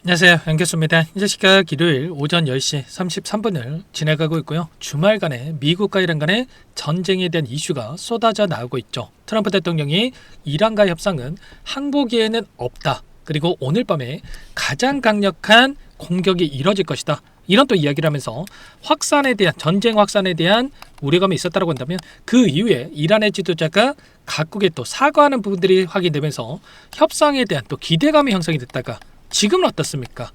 안녕하세요, 연교수입니다. 현재 시각 일요일 오전 10시 33분을 지나가고 있고요. 주말간에 미국과 이란 간의 전쟁에 대한 이슈가 쏟아져 나오고 있죠. 트럼프 대통령이 이란과 협상은 항복기에는 없다. 그리고 오늘 밤에 가장 강력한 공격이 이뤄질 것이다. 이런 또 이야기를 하면서 전쟁 확산에 대한 우려감이 있었다고 한다면 그 이후에 이란의 지도자가 각국에 또 사과하는 부분들이 확인되면서 협상에 대한 또 기대감이 형성이 됐다가 지금은 어떻습니까?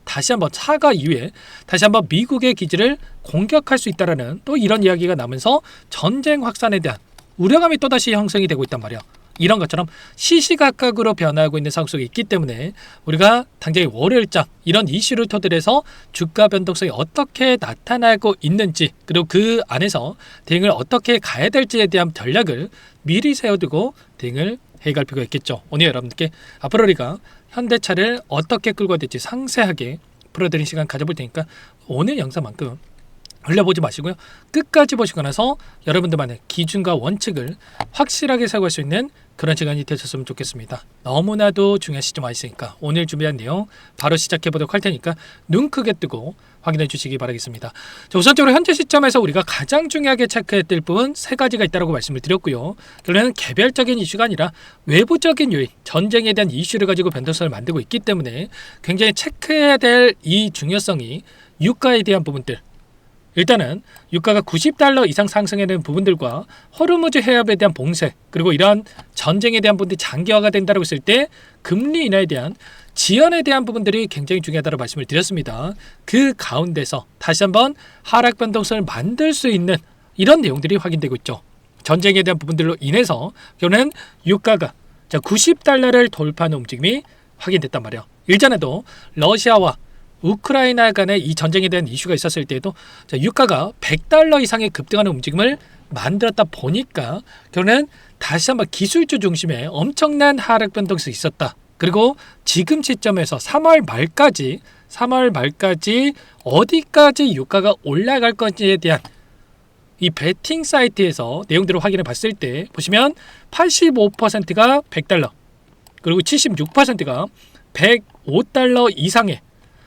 다시 한번 사과 이후에 다시 한번 미국의 기지를 공격할 수 있다라는 또 이런 이야기가 나면서 전쟁 확산에 대한 우려감이 또다시 형성이 되고 있단 말이야. 이런 것처럼 시시각각으로 변화하고 있는 상황 속에 있기 때문에 우리가 당장의 월요일장 이런 이슈를 토대로 해서 주가 변동성이 어떻게 나타나고 있는지, 그리고 그 안에서 대응을 어떻게 가야 될지에 대한 전략을 미리 세워두고 대응을 해갈 필요가 있겠죠. 오늘 여러분들께 앞으로 우리가 현대차를 어떻게 끌고 가야 될지 상세하게 풀어드리는 시간 가져볼 테니까 오늘 영상만큼 흘려보지 마시고요. 끝까지 보시고 나서 여러분들만의 기준과 원칙을 확실하게 세워갈 수 있는 그런 시간이 되셨으면 좋겠습니다. 너무나도 중요한 시점 와 있으니까 오늘 준비한 내용 바로 시작해 보도록 할 테니까 눈 크게 뜨고 확인해 주시기 바라겠습니다. 자, 우선적으로 현재 시점에서 우리가 가장 중요하게 체크해야 될 부분 세 가지가 있다고 말씀을 드렸고요. 결론은 개별적인 이슈가 아니라 외부적인 요인, 전쟁에 대한 이슈를 가지고 변동성을 만들고 있기 때문에 굉장히 체크해야 될 이 중요성이 유가에 대한 부분들, 일단은 유가가 $90 이상 상승해야 되는 부분들과 호르무즈 해협에 대한 봉쇄, 그리고 이러한 전쟁에 대한 부분들이 장기화가 된다고 했을 때 금리 인하에 대한 지연에 대한 부분들이 굉장히 중요하다고 말씀을 드렸습니다. 그 가운데서 다시 한번 하락 변동성을 만들 수 있는 이런 내용들이 확인되고 있죠. 전쟁에 대한 부분들로 인해서 결국은 유가가 $90를 돌파하는 움직임이 확인됐단 말이에요. 일전에도 러시아와 우크라이나 간의 이 전쟁에 대한 이슈가 있었을 때에도 유가가 $100 이상의 급등하는 움직임을 만들었다 보니까 결국은 다시 한번 기술주 중심의 엄청난 하락 변동성이 있었다. 그리고 지금 시점에서 3월 말까지 어디까지 유가가 올라갈 건지에 대한 이 베팅 사이트에서 내용들을 확인해 봤을 때 보시면 85%가 $100, 그리고 76%가 $105 이상의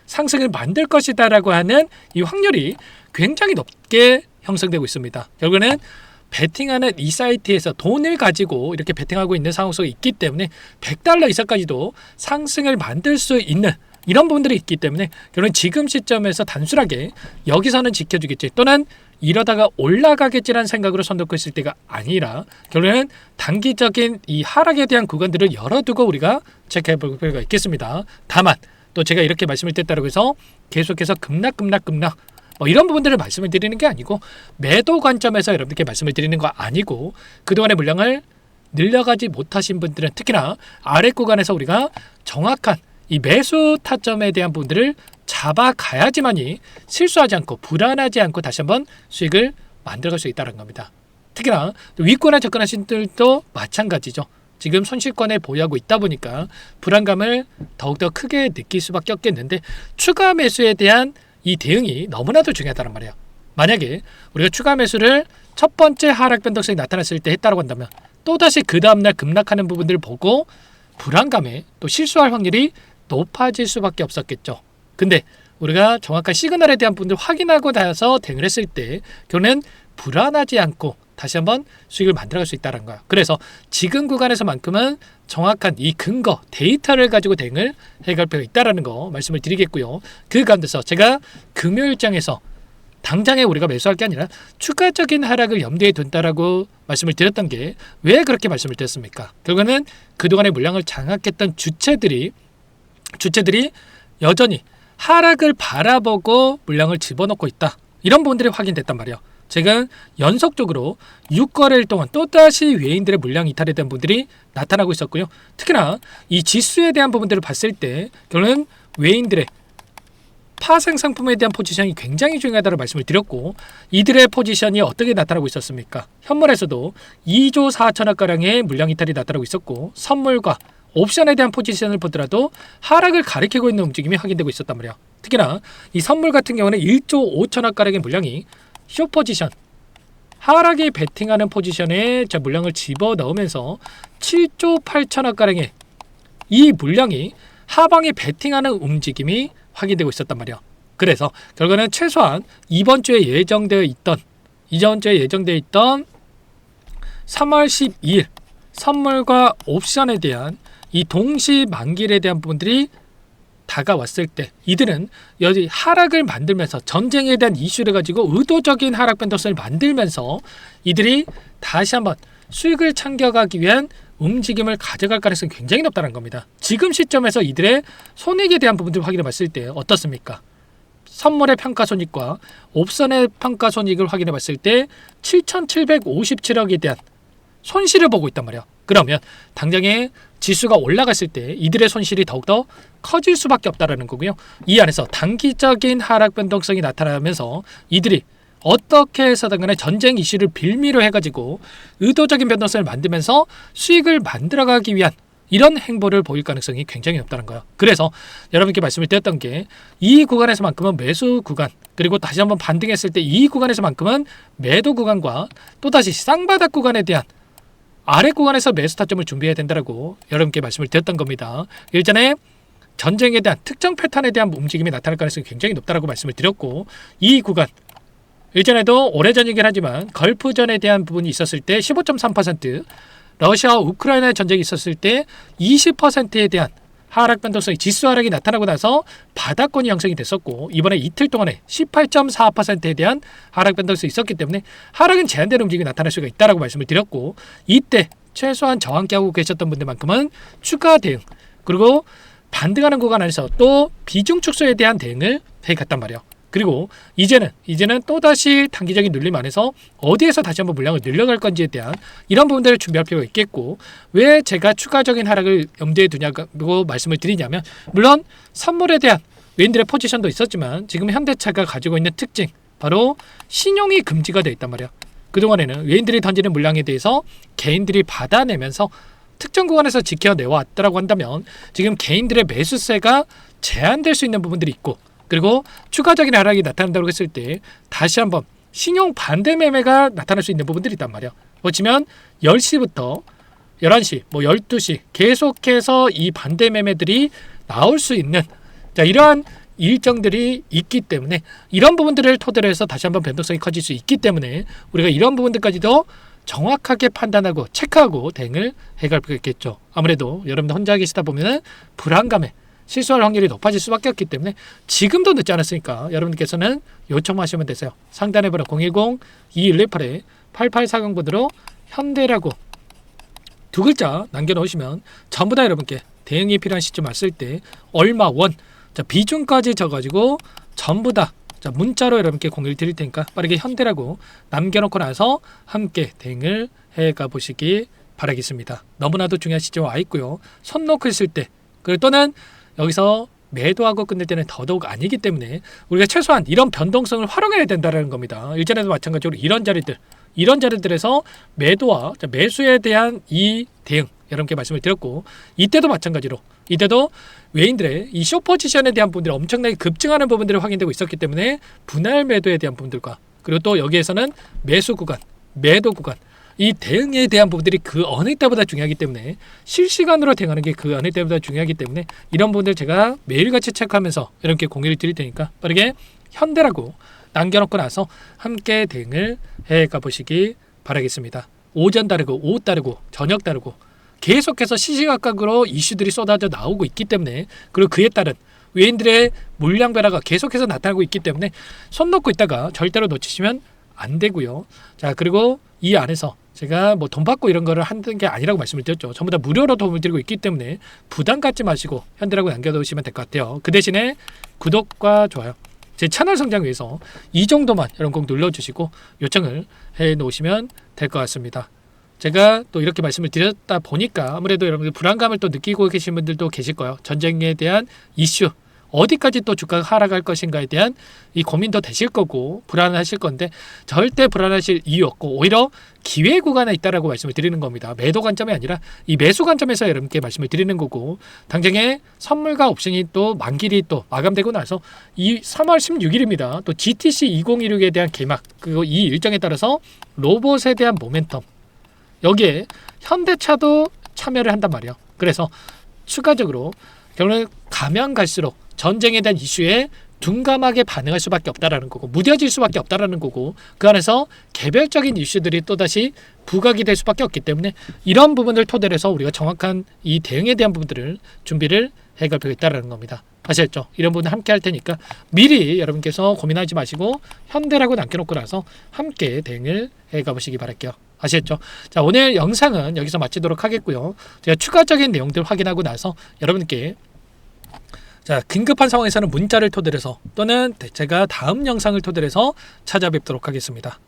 상승을 만들 것이다 라고 하는 이 확률이 굉장히 높게 형성되고 있습니다. 결국에는 베팅하는 이 사이트에서 돈을 가지고 이렇게 베팅하고 있는 상황 속에 있기 때문에 $100 이상까지도 상승을 만들 수 있는 이런 부분들이 있기 때문에 결국은 지금 시점에서 단순하게 여기서는 지켜주겠지 또는 이러다가 올라가겠지라는 생각으로 손 놓고 있을 때가 아니라 결국에는 단기적인 이 하락에 대한 구간들을 열어두고 우리가 체크해 볼 필요가 있겠습니다. 다만 또 제가 이렇게 말씀을 드렸다고 해서 계속해서 급락 이런 부분들을 말씀을 드리는 게 아니고 매도 관점에서 여러분들께 말씀을 드리는 거 아니고 그동안의 물량을 늘려가지 못하신 분들은 특히나 아래 구간에서 우리가 정확한 이 매수 타점에 대한 부분들을 잡아가야지만이 실수하지 않고 불안하지 않고 다시 한번 수익을 만들어갈 수 있다는 겁니다. 특히나 윗권에 접근하신 분들도 마찬가지죠. 지금 손실권에 보유하고 있다 보니까 불안감을 더욱더 크게 느낄 수밖에 없겠는데 추가 매수에 대한 이 대응이 너무나도 중요하다는 말이에요. 만약에 우리가 추가 매수를 첫 번째 하락 변동성이 나타났을 때 했다고 한다면 또다시 그 다음날 급락하는 부분들을 보고 불안감에 또 실수할 확률이 높아질 수밖에 없었겠죠. 근데 우리가 정확한 시그널에 대한 부분을 확인하고 나서 대응을 했을 때 결국은 불안하지 않고 다시 한번 수익을 만들어갈 수 있다는 거야. 그래서 지금 구간에서만큼은 정확한 이 근거, 데이터를 가지고 대응을 해갈 필요가 있다는 거 말씀을 드리겠고요. 그 가운데서 제가 금요일장에서 당장에 우리가 매수할 게 아니라 추가적인 하락을 염두에 둔다라고 말씀을 드렸던 게 왜 그렇게 말씀을 드렸습니까? 결국에는 그동안의 물량을 장악했던 주체들이 여전히 하락을 바라보고 물량을 집어넣고 있다. 이런 부분들이 확인됐단 말이에요. 지금 연속적으로 6거래일 동안 또다시 외인들의 물량 이탈에 대한 부분들이 나타나고 있었고요. 특히나 이 지수에 대한 부분들을 봤을 때 결국은 외인들의 파생 상품에 대한 포지션이 굉장히 중요하다고 말씀을 드렸고 이들의 포지션이 어떻게 나타나고 있었습니까? 현물에서도 2조 4천억가량의 물량 이탈이 나타나고 있었고 선물과 옵션에 대한 포지션을 보더라도 하락을 가리키고 있는 움직임이 확인되고 있었단 말이에요. 특히나 이 선물 같은 경우는 1조 5천억가량의 물량이 숏 포지션, 하락에 베팅하는 포지션에 물량을 집어넣으면서 7조 8천억가량의 이 물량이 하방에 베팅하는 움직임이 확인되고 있었단 말이야. 그래서 결과는 최소한 이번 주에 예정되어 있던 3월 12일 선물과 옵션에 대한 이 동시 만기일에 대한 부분들이 다가왔을 때 이들은 여기 하락을 만들면서 전쟁에 대한 이슈를 가지고 의도적인 하락 변동성을 만들면서 이들이 다시 한번 수익을 챙겨가기 위한 움직임을 가져갈 가능성이 굉장히 높다는 겁니다. 지금 시점에서 이들의 손익에 대한 부분들을 확인해 봤을 때 어떻습니까? 선물의 평가손익과 옵션의 평가손익을 확인해 봤을 때 7,757억에 대한 손실을 보고 있단 말이야. 그러면 당장에 지수가 올라갔을 때 이들의 손실이 더욱더 커질 수밖에 없다는 거고요. 이 안에서 단기적인 하락 변동성이 나타나면서 이들이 어떻게 해서든 간에 전쟁 이슈를 빌미로 해가지고 의도적인 변동성을 만들면서 수익을 만들어가기 위한 이런 행보를 보일 가능성이 굉장히 높다는 거예요. 그래서 여러분께 말씀을 드렸던 게 이 구간에서만큼은 매수 구간, 그리고 다시 한번 반등했을 때 이 구간에서만큼은 매도 구간과 또다시 쌍바닥 구간에 대한 아래 구간에서 매수 타점을 준비해야 된다고 여러분께 말씀을 드렸던 겁니다. 일전에 전쟁에 대한 특정 패턴에 대한 움직임이 나타날 가능성이 굉장히 높다고 말씀을 드렸고, 이 구간 일전에도 오래전이긴 하지만 걸프전에 대한 부분이 있었을 때 15.3%, 러시아와 우크라이나 전쟁이 있었을 때 20%에 대한 하락 변동성이 지수 하락이 나타나고 나서 바닥권이 형성이 됐었고, 이번에 이틀 동안에 18.4%에 대한 하락 변동성이 있었기 때문에 하락은 제한되는 움직임이 나타날 수가 있다고 말씀을 드렸고, 이때 최소한 저항기하고 계셨던 분들만큼은 추가 대응, 그리고 반등하는 구간 안에서 또 비중 축소에 대한 대응을 해갔단 말이에요. 그리고 이제는 또다시 단기적인 눌림 안에서 어디에서 다시 한번 물량을 늘려갈 건지에 대한 이런 부분들을 준비할 필요가 있겠고, 왜 제가 추가적인 하락을 염두에 두냐고 말씀을 드리냐면, 물론 선물에 대한 외인들의 포지션도 있었지만 지금 현대차가 가지고 있는 특징, 바로 신용이 금지가 되어 있단 말이야. 그동안에는 외인들이 던지는 물량에 대해서 개인들이 받아내면서 특정 구간에서 지켜내왔다고 한다면, 지금 개인들의 매수세가 제한될 수 있는 부분들이 있고, 그리고 추가적인 하락이 나타난다고 했을 때 다시 한번 신용 반대 매매가 나타날 수 있는 부분들이 있단 말이야. 보시면 10시부터 11시, 12시 계속해서 이 반대 매매들이 나올 수 있는 이러한 일정들이 있기 때문에, 이런 부분들을 토대로 해서 다시 한번 변동성이 커질 수 있기 때문에 우리가 이런 부분들까지도 정확하게 판단하고 체크하고 대응을 해갈 필요가 있겠죠. 아무래도 여러분들 혼자 계시다 보면 불안감에 실수할 확률이 높아질 수밖에 없기 때문에 지금도 늦지 않았으니까 여러분께서는 요청하시면 되세요. 상단에 번호 010-2118-8840번으로 현대라고 두 글자 남겨놓으시면 전부 다 여러분께 대응이 필요한 시점 왔을 때 얼마 원, 비중까지 적어가지고 전부 다 문자로 여러분께 공유를 드릴 테니까 빠르게 현대라고 남겨놓고 나서 함께 대응을 해가 보시기 바라겠습니다. 너무나도 중요한 시점 와 있고요. 손 놓고 있을 때, 그리고 또는 여기서 매도하고 끝낼 때는 더더욱 아니기 때문에 우리가 최소한 이런 변동성을 활용해야 된다는 겁니다. 일전에도 마찬가지로 이런 자리들에서 매도와 매수에 대한 이 대응 여러분께 말씀을 드렸고, 이때도 마찬가지로 외인들의 이 숏포지션에 대한 부분들이 엄청나게 급증하는 부분들이 확인되고 있었기 때문에 분할 매도에 대한 부분들과, 그리고 또 여기에서는 매수 구간, 매도 구간, 이 대응에 대한 부분들이 그 어느 때보다 중요하기 때문에, 실시간으로 대응하는 게 그 어느 때보다 중요하기 때문에 이런 부분들 제가 매일같이 체크하면서 여러분께 공유를 드릴 테니까 빠르게 현대라고 남겨놓고 나서 함께 대응을 해가 보시기 바라겠습니다. 오전 다르고 오후 다르고 저녁 다르고 계속해서 시시각각으로 이슈들이 쏟아져 나오고 있기 때문에, 그리고 그에 따른 외인들의 물량 변화가 계속해서 나타나고 있기 때문에 손 놓고 있다가 절대로 놓치시면 안 되고요. 자, 그리고 이 안에서 제가 돈 받고 이런 거를 하는 게 아니라고 말씀을 드렸죠. 전부 다 무료로 도움을 드리고 있기 때문에 부담 갖지 마시고 현대라고 남겨놓으시면 될 것 같아요. 그 대신에 구독과 좋아요, 제 채널 성장 위해서 이 정도만 여러분 꼭 눌러주시고 요청을 해 놓으시면 될 것 같습니다. 제가 또 이렇게 말씀을 드렸다 보니까 아무래도 여러분들 불안감을 또 느끼고 계신 분들도 계실 거예요. 전쟁에 대한 이슈, 어디까지 또 주가가 하락할 것인가에 대한 이 고민도 되실 거고 불안하실 건데, 절대 불안하실 이유 없고 오히려 기회 구간에 있다라고 말씀을 드리는 겁니다. 매도 관점이 아니라 이 매수 관점에서 여러분께 말씀을 드리는 거고, 당장에 선물과 옵션이 또 만기일이 또 마감되고 나서 이 3월 16일입니다. 또 GTC 2016에 대한 개막, 그리고 이 일정에 따라서 로봇에 대한 모멘텀, 여기에 현대차도 참여를 한단 말이에요. 그래서 추가적으로 결국은 가면 갈수록 전쟁에 대한 이슈에 둔감하게 반응할 수밖에 없다라는 거고 무뎌질 수밖에 없다라는 거고 그 안에서 개별적인 이슈들이 또다시 부각이 될 수밖에 없기 때문에 이런 부분을 토대로 해서 우리가 정확한 이 대응에 대한 부분들을 준비를 해가야겠다라는 겁니다. 아시겠죠? 이런 부분 함께 할 테니까 미리 여러분께서 고민하지 마시고 현대라고 남겨놓고 나서 함께 대응을 해가보시기 바랄게요. 아시겠죠? 자, 오늘 영상은 여기서 마치도록 하겠고요. 제가 추가적인 내용들 확인하고 나서 여러분께 긴급한 상황에서는 문자를 토대로 해서 또는 제가 다음 영상을 토대로 해서 찾아뵙도록 하겠습니다.